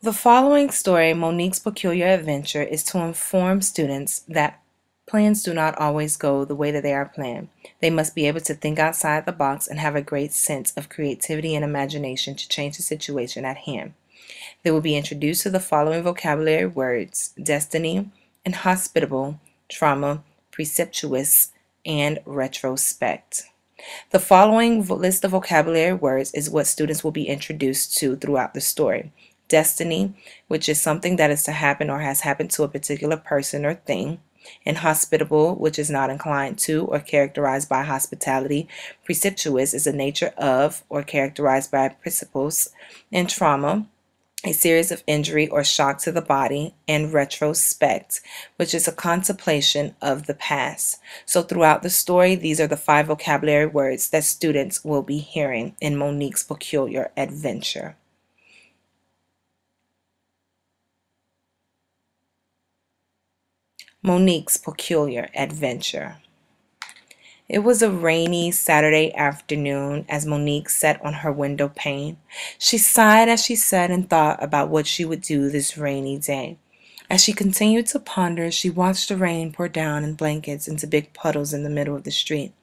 The following story, Monique's Peculiar Adventure, is to inform students that plans do not always go the way that they are planned. They must be able to think outside the box and have a great sense of creativity and imagination to change the situation at hand. They will be introduced to the following vocabulary words: destiny, inhospitable, trauma, preceptuous, and retrospect. The following list of vocabulary words is what students will be introduced to throughout the story. Destiny, which is something that is to happen or has happened to a particular person or thing. Inhospitable, which is not inclined to or characterized by hospitality. Preceptuous is the nature of or characterized by principles. And trauma, a series of injury or shock to the body. And retrospect, which is a contemplation of the past. So throughout the story, these are the 5 vocabulary words that students will be hearing in Monique's Peculiar Adventure. Monique's Peculiar Adventure. It was a rainy Saturday afternoon as Monique sat on her window pane. She sighed as she sat and thought about what she would do this rainy day. As she continued to ponder, she watched the rain pour down in blankets into big puddles in the middle of the street.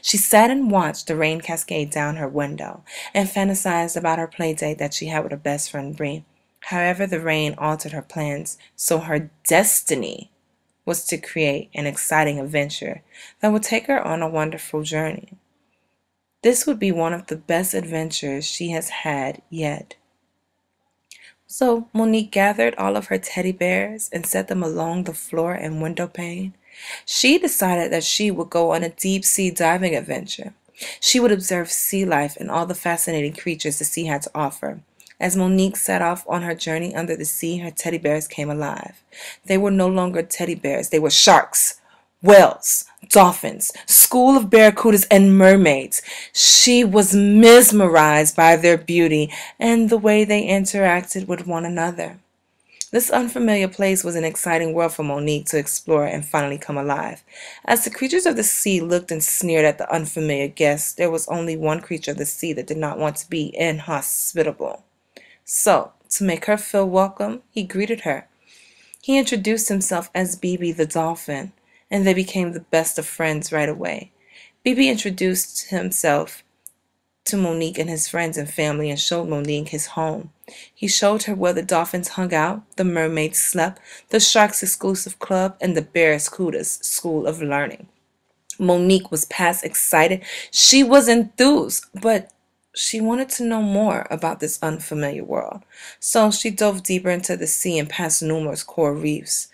She sat and watched the rain cascade down her window and fantasized about her play date that she had with her best friend Bree. However, the rain altered her plans, so her destiny was to create an exciting adventure that would take her on a wonderful journey. This would be one of the best adventures she has had yet. So Monique gathered all of her teddy bears and set them along the floor and window pane. She decided that she would go on a deep-sea diving adventure. She would observe sea life and all the fascinating creatures the sea had to offer. As Monique set off on her journey under the sea, her teddy bears came alive. They were no longer teddy bears. They were sharks, whales, dolphins, school of barracudas, and mermaids. She was mesmerized by their beauty and the way they interacted with one another. This unfamiliar place was an exciting world for Monique to explore and finally come alive. As the creatures of the sea looked and sneered at the unfamiliar guests, there was only one creature of the sea that did not want to be inhospitable. So, to make her feel welcome, he greeted her. He introduced himself as Bibi the dolphin, and they became the best of friends right away. Bibi introduced himself to Monique and his friends and family and showed Monique his home. He showed her where the dolphins hung out, the mermaids slept, the sharks' exclusive club, and the barracudas' school of learning. Monique was past excited. She was enthused, but she wanted to know more about this unfamiliar world. So she dove deeper into the sea and passed numerous coral reefs.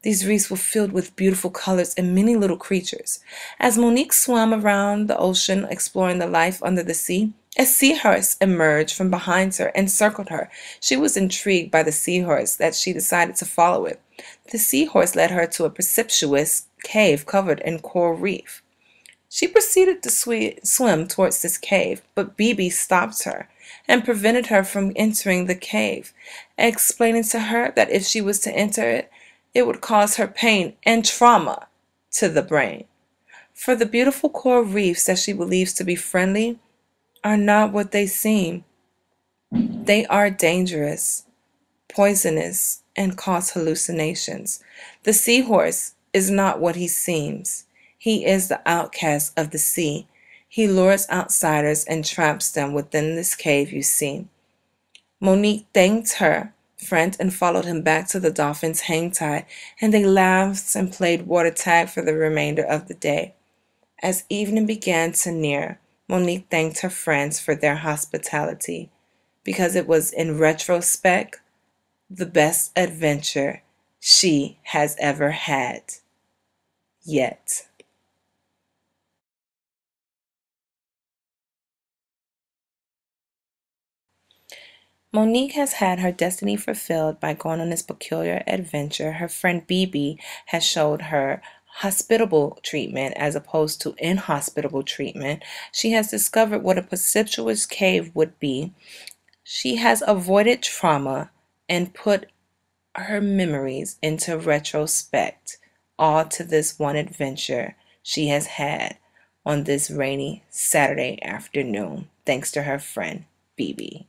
These reefs were filled with beautiful colors and many little creatures. As Monique swam around the ocean, exploring the life under the sea, a seahorse emerged from behind her and circled her. She was intrigued by the seahorse that she decided to follow it. The seahorse led her to a precipitous cave covered in coral reef. She proceeded to swim towards this cave, but Bibi stopped her and prevented her from entering the cave, explaining to her that if she was to enter it, it would cause her pain and trauma to the brain. For the beautiful coral reefs that she believes to be friendly are not what they seem. They are dangerous, poisonous, and cause hallucinations. The seahorse is not what he seems. He is the outcast of the sea. He lures outsiders and traps them within this cave you see. Monique thanked her friend and followed him back to the dolphin's hang tide, and they laughed and played water tag for the remainder of the day. As evening began to near, Monique thanked her friends for their hospitality, because it was, in retrospect, the best adventure she has ever had yet. Monique has had her destiny fulfilled by going on this peculiar adventure. Her friend Bibi has showed her hospitable treatment as opposed to inhospitable treatment. She has discovered what a precipitous cave would be. She has avoided trauma and put her memories into retrospect, all to this one adventure she has had on this rainy Saturday afternoon, thanks to her friend Bibi.